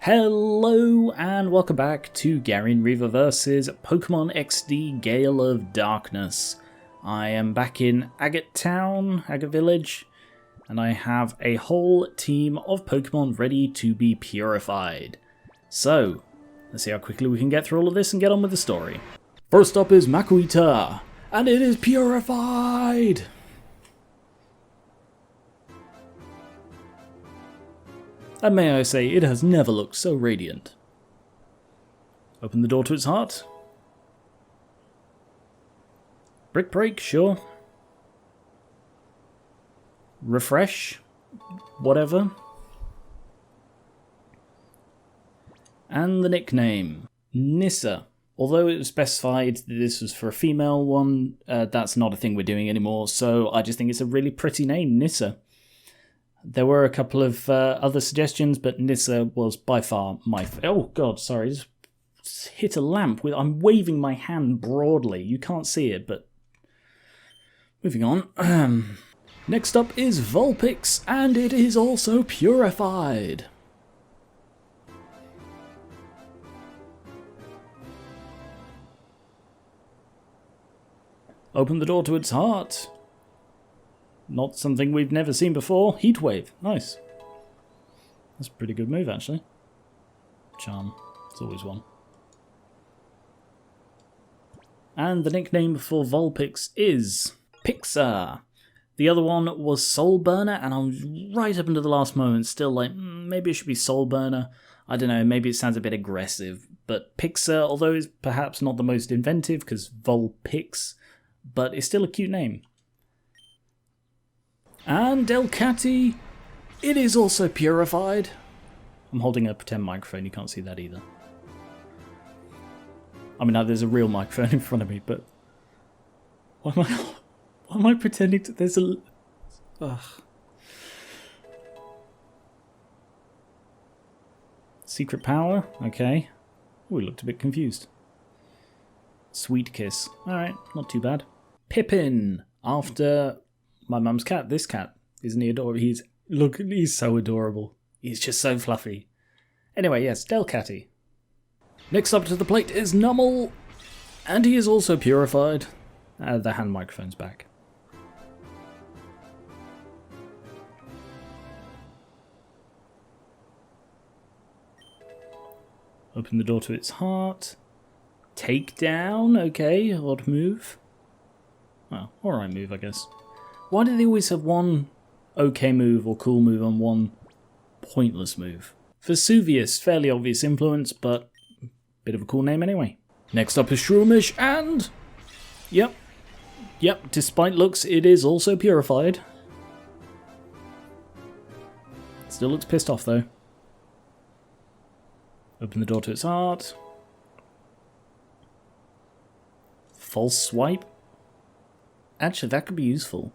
Hello and welcome back to Geran vs Pokémon XD Gale of Darkness. I am back in Agate Town, Agate Village, and I have a whole team of Pokémon ready to be purified. So, let's see how quickly we can get through all of this and get on with the story. First up is Makuhita, and it is purified! And may I say, it has never looked so radiant. Open the door to its heart. Brick break, sure. Refresh, whatever. And the nickname, Nissa. Although it was specified that this was for a female one, that's not a thing we're doing anymore, so I just think it's a really pretty name, Nissa. There were a couple of other suggestions, but Nissa was by far my oh god, sorry, just hit a lamp. I'm waving my hand broadly. You can't see it, but moving on. Next up is Vulpix, and it is also purified. Open the door to its heart. Not something we've never seen before. Heatwave. Nice. That's a pretty good move, actually. Charm. It's always one. And the nickname for Vulpix is Pixar. The other one was Soul Burner, and I was right up until the last moment still like, maybe it should be Soul Burner. I don't know, maybe it sounds a bit aggressive. But Pixar, although it's perhaps not the most inventive, because Vulpix, but it's still a cute name. And Delcatty, it is also purified. I'm holding a pretend microphone, you can't see that either. I mean, now there's a real microphone in front of me, but why am I pretending to? There's a. Ugh. Secret power, okay. Oh, we looked a bit confused. Sweet kiss, alright, not too bad. Pippin, after my mum's cat. This cat, isn't he adorable? He's so adorable. He's just so fluffy. Anyway, yes, Delcatty. Next up to the plate is Nummel, and he is also purified. The hand microphone's back. Open the door to its heart. Takedown, okay, odd move. Well, alright move, I guess. Why do they always have one okay move or cool move and one pointless move? Vesuvius, fairly obvious influence, but bit of a cool name anyway. Next up is Shroomish, and yep, despite looks, it is also purified. Still looks pissed off though. Open the door to its heart. False swipe. Actually, that could be useful.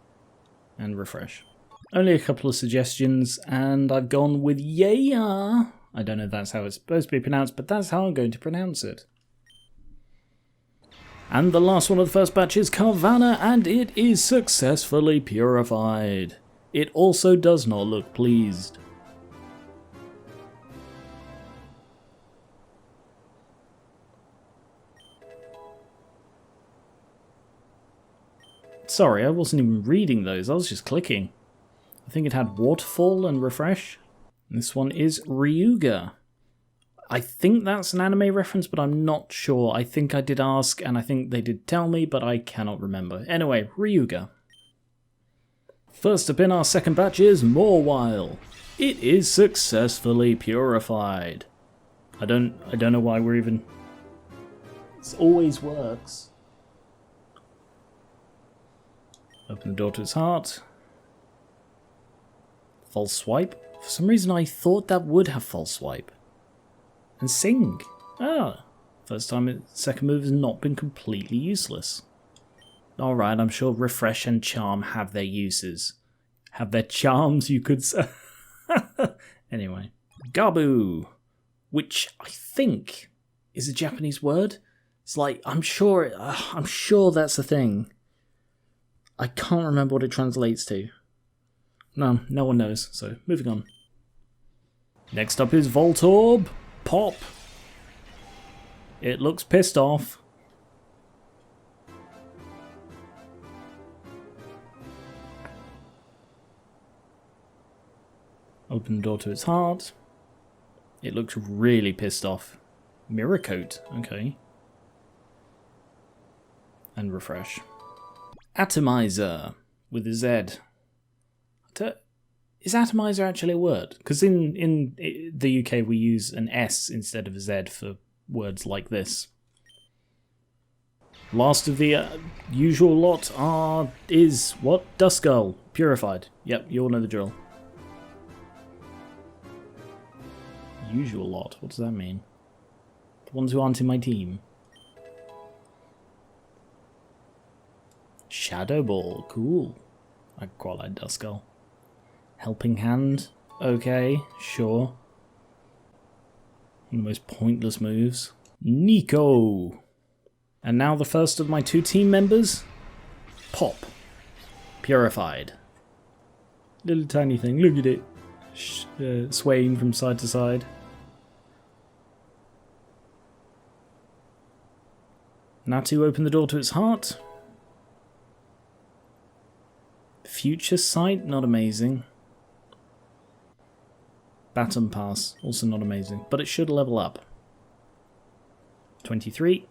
And refresh. Only a couple of suggestions, and I've gone with yeah. I don't know if that's how it's supposed to be pronounced, but that's how I'm going to pronounce it. And the last one of the first batch is Carvanha, and it is successfully purified. It also does not look pleased. Sorry, I wasn't even reading those, I was just clicking. I think it had Waterfall and Refresh. This one is Ryuga. I think that's an anime reference, but I'm not sure. I think I did ask, and I think they did tell me, but I cannot remember. Anyway, Ryuga. First up in our second batch is Mawile. It is successfully purified. I don't know why we're even... It always works. Open the door to its heart. False swipe. For some reason I thought that would have false swipe. And sing. Ah. First time its second move has not been completely useless. Alright, I'm sure refresh and charm have their uses. Have their charms, you could say. Anyway. Gabu. Which I think is a Japanese word. It's like, I'm sure that's a thing. I can't remember what it translates to. No one knows, so moving on. Next up is Voltorb. Pop. It looks pissed off. Open the door to its heart. It looks really pissed off. Mirror coat, okay. And refresh. Atomizer with a Z. Is atomizer actually a word? Because in the UK we use an S instead of a Z for words like this. Last of the usual lot is what? Duskull. Purified. Yep, you all know the drill. Usual lot. What does that mean? The ones who aren't in my team. Shadow Ball. Cool. I quite like Duskull. Helping Hand. Okay, sure. One of the most pointless moves. Nico. And now the first of my 2 team members. Pop. Purified. Little tiny thing. Look at it. Swaying from side to side. Natu opened the door to its heart. Future Sight, not amazing. Baton Pass, also not amazing, but it should level up. 23.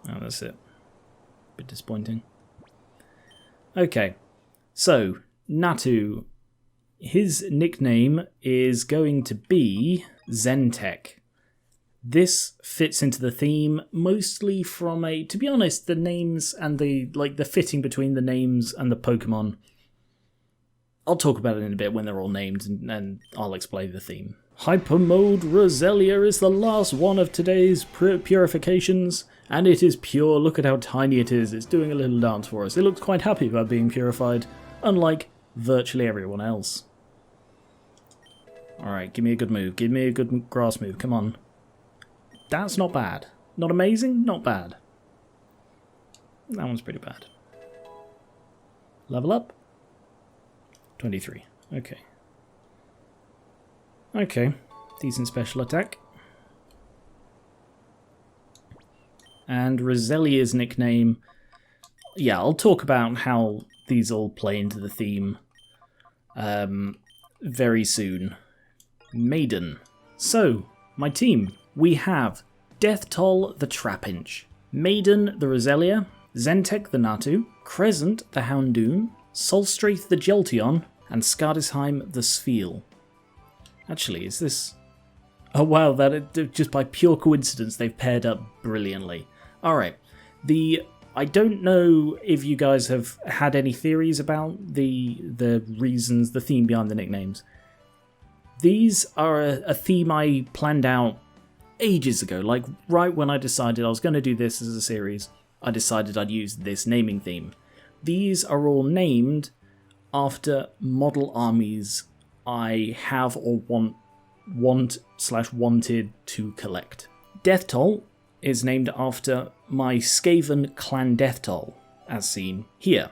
Oh, that's it. Bit disappointing. Okay, so Natu, his nickname is going to be Zentech. This fits into the theme mostly from to be honest, the names and the fitting between the names and the Pokemon. I'll talk about it in a bit when they're all named and I'll explain the theme. Hyper Mode Roselia is the last one of today's purifications, and it is pure. Look at how tiny it is. It's doing a little dance for us. It looks quite happy about being purified, unlike virtually everyone else. Alright, give me a good move. Give me a good grass move. Come on. That's not bad. Not amazing, not bad. That one's pretty bad. Level up. 23. Okay. Okay. Decent special attack. And Roselia's nickname. Yeah, I'll talk about how these all play into the theme very soon. Maiden. So, my team. We have Deathtoll the Trapinch, Maiden the Roselia, Zentech the Natu, Crescent the Houndoom, Solstraith the Jolteon, and Skardisheim the Spheal. Actually, is this... Oh wow, just by pure coincidence they've paired up brilliantly. Alright, I don't know if you guys have had any theories about the reasons, the theme behind the nicknames. These are a theme I planned out ages ago, like right when I decided I was going to do this as a series, I decided I'd use this naming theme. These are all named after model armies I have or wanted to collect. Deathtoll is named after my Skaven clan Deathtoll, as seen here.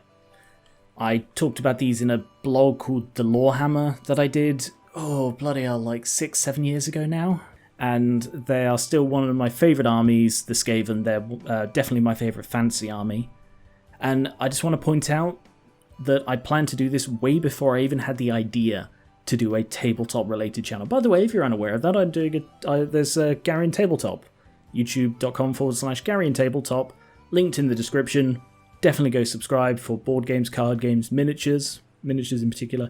I talked about these in a blog called The Lorehammer that I did, oh bloody hell, like 6-7 years ago now. And they are still one of my favourite armies, the Skaven. They're definitely my favourite fantasy army. And I just want to point out that I planned to do this way before I even had the idea to do a tabletop-related channel. By the way, if you're unaware of that, I'm doing there's a Geran Tabletop. YouTube.com/Geran Tabletop. Linked in the description. Definitely go subscribe for board games, card games, miniatures in particular,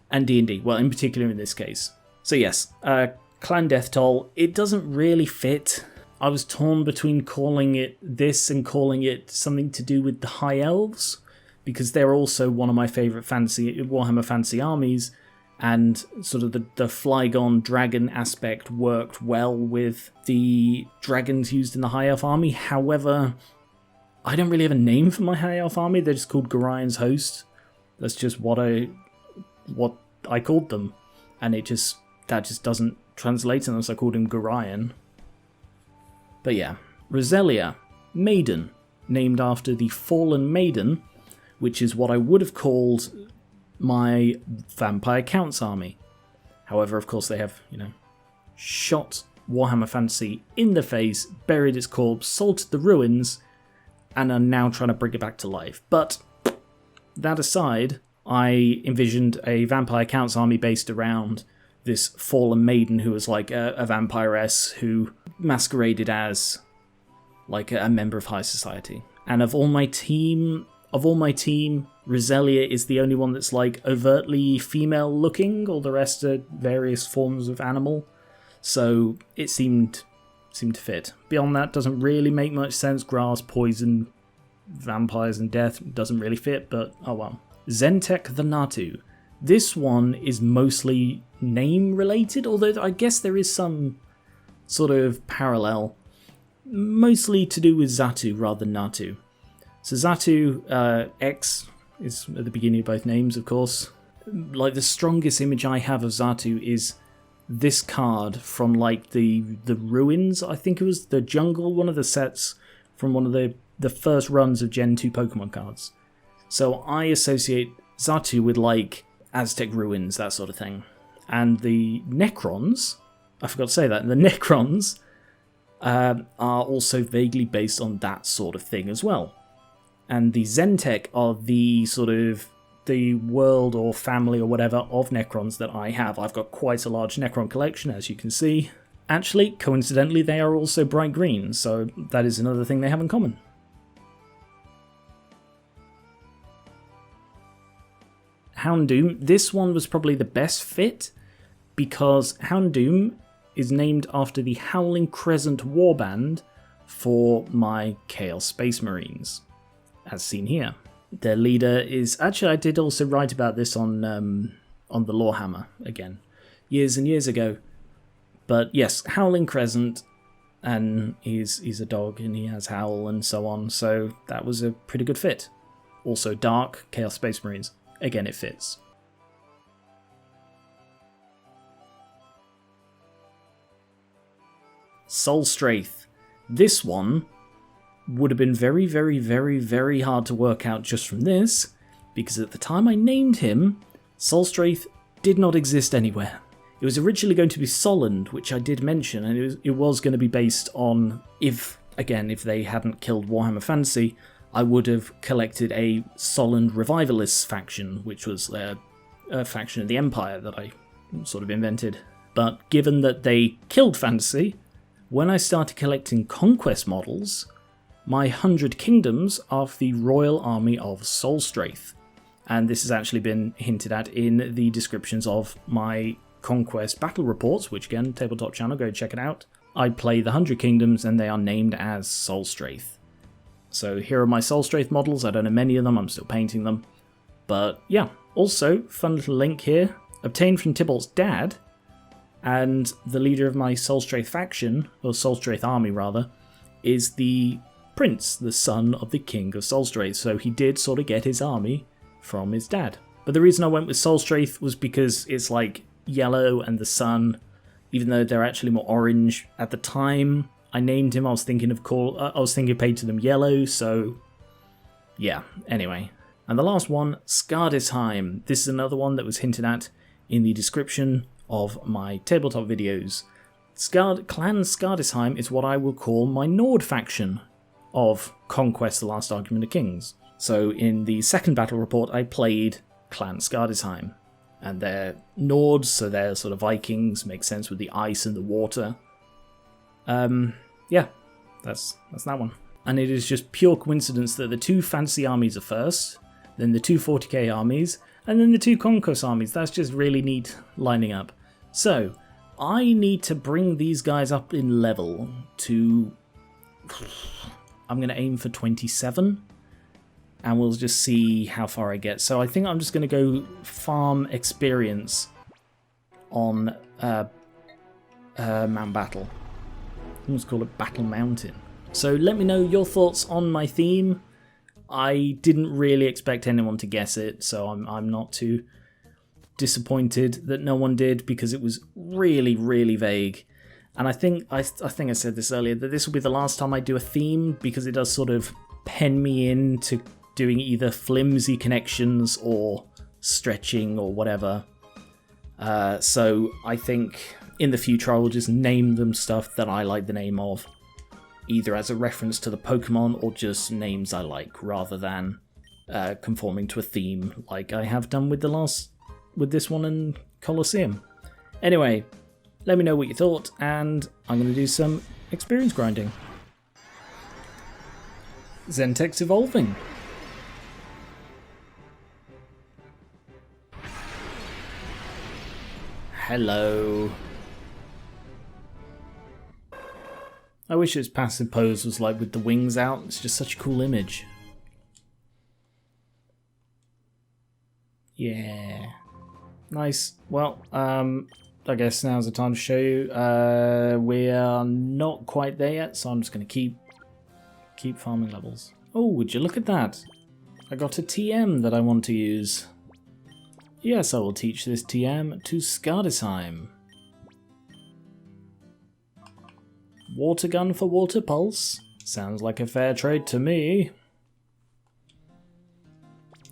and D&D. Well, in particular in this case. So yes, Clan Deathtoll, it doesn't really fit. I was torn between calling it this and calling it something to do with the High Elves, because they're also one of my favourite Warhammer Fantasy armies, and sort of the Flygon dragon aspect worked well with the dragons used in the High Elf army. However, I don't really have a name for my High Elf army. They're just called Gorian's Host. That's just what I called them, and that just doesn't translate unless I called him Gorian. But yeah, Roselia, Maiden, named after the Fallen Maiden, which is what I would have called my Vampire Counts army. However, of course, they have, shot Warhammer Fantasy in the face, buried its corpse, salted the ruins, and are now trying to bring it back to life. But that aside, I envisioned a vampire count's army based around this fallen maiden who was like a vampiress who masqueraded as like a member of high society. And of all my team, Roselia is the only one that's like overtly female looking. All the rest are various forms of animal. So it seemed to fit. Beyond that, doesn't really make much sense. Grass, poison, vampires and death doesn't really fit, but oh well. Zentek the Natu. This one is mostly name related, although I guess there is some sort of parallel. Mostly to do with Xatu rather than Natu. So Xatu, X is at the beginning of both names, of course. Like the strongest image I have of Xatu is this card from like the ruins, I think it was the jungle, one of the sets from one of the first runs of Gen 2 Pokemon cards. So I associate Xatu with like Aztec ruins, that sort of thing. And the Necrons, I forgot to say that, the Necrons are also vaguely based on that sort of thing as well. And the Zentek are the sort of the world or family or whatever of Necrons that I have. I've got quite a large Necron collection, as you can see. Actually, coincidentally, they are also bright green, so that is another thing they have in common. Houndoom, this one was probably the best fit, because Houndoom is named after the Howling Crescent warband for my Chaos Space Marines, as seen here. Their leader is... Actually, I did also write about this on the Lorehammer, again, years and years ago. But yes, Howling Crescent, and he's a dog, and he has Howl and so on, so that was a pretty good fit. Also Dark, Chaos Space Marines. Again, it fits. Soulstraith. This one would have been very, very, very, very hard to work out just from this, because at the time I named him, Soulstraith did not exist anywhere. It was originally going to be Solend, which I did mention, and it was going to be based on, if they hadn't killed Warhammer Fantasy, I would have collected a Solend Revivalists faction, which was a faction of the Empire that I sort of invented. But given that they killed Fantasy, when I started collecting Conquest models, my 100 Kingdoms are the Royal Army of Soulstraith. And this has actually been hinted at in the descriptions of my Conquest battle reports, which again, Tabletop channel, go check it out. I play the 100 Kingdoms and they are named as Soulstraith. So here are my Soulstraith models. I don't know many of them, I'm still painting them. But yeah, also, fun little link here. Obtained from Tybalt's dad, and the leader of my Soulstraith faction, or Soulstraith army rather, is the prince, the son of the king of Soulstraith. So he did sort of get his army from his dad. But the reason I went with Soulstraith was because it's like yellow and the sun, even though they're actually more orange. At the time I named him, I was thinking of painting them yellow, so yeah, anyway. And the last one, Skardisheim. This is another one that was hinted at in the description of my tabletop videos. Clan Skardisheim is what I will call my Nord faction of Conquest: The Last Argument of Kings. So in the second battle report I played Clan Skardisheim. And they're Nords, so they're sort of Vikings, makes sense with the ice and the water. Yeah, that's that one. And it is just pure coincidence that the two fantasy armies are first, then the two 40k armies, and then the two Conquest armies. That's just really neat lining up. So, I need to bring these guys up in level to... I'm going to aim for 27, and we'll just see how far I get. So I think I'm just going to go farm experience on Mount Battle. Let's call it Battle Mountain. So let me know your thoughts on my theme. I didn't really expect anyone to guess it, so I'm not too disappointed that no one did, because it was really, really vague. And I think I said this earlier, that this will be the last time I do a theme, because it does sort of pen me into doing either flimsy connections or stretching or whatever. So I think in the future I will just name them stuff that I like the name of, either as a reference to the Pokemon or just names I like, rather than conforming to a theme like I have done with this one in Colosseum. Anyway, let me know what you thought, and I'm going to do some experience grinding. Zentek's evolving. Hello. I wish its passive pose was like with the wings out. It's just such a cool image. Yeah. Nice. Well, I guess now's the time to show you. We are not quite there yet, so I'm just going to keep farming levels. Oh, would you look at that? I got a TM that I want to use. Yes, I will teach this TM to Skardisheim. Water gun for water pulse. Sounds like a fair trade to me.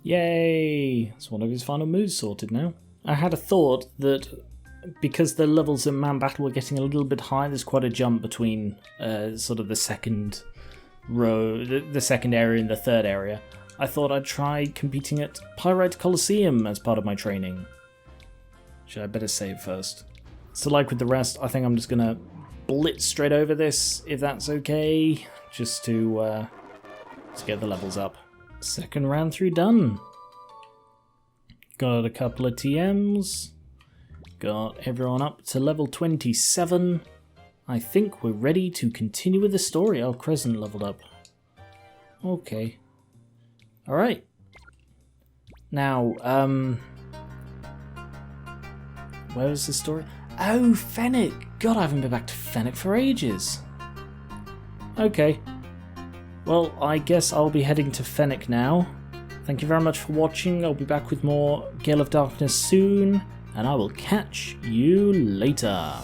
Yay! It's one of his final moves sorted now. I had a thought that because the levels in Man Battle were getting a little bit high, there's quite a jump between sort of the second row, the second area and the third area. I thought I'd try competing at Pyrite Colosseum as part of my training. Should I better save first? So like with the rest, I think I'm just gonna blitz straight over this, if that's okay, just to get the levels up. Second round through done. Got a couple of TMs. Got everyone up to level 27. I think we're ready to continue with the story. Oh, Crescent leveled up. Okay. Alright. Now, where was the story? Oh, Fennec! God, I haven't been back to Fennec for ages. Okay. Well, I guess I'll be heading to Fennec now. Thank you very much for watching. I'll be back with more Gale of Darkness soon, and I will catch you later.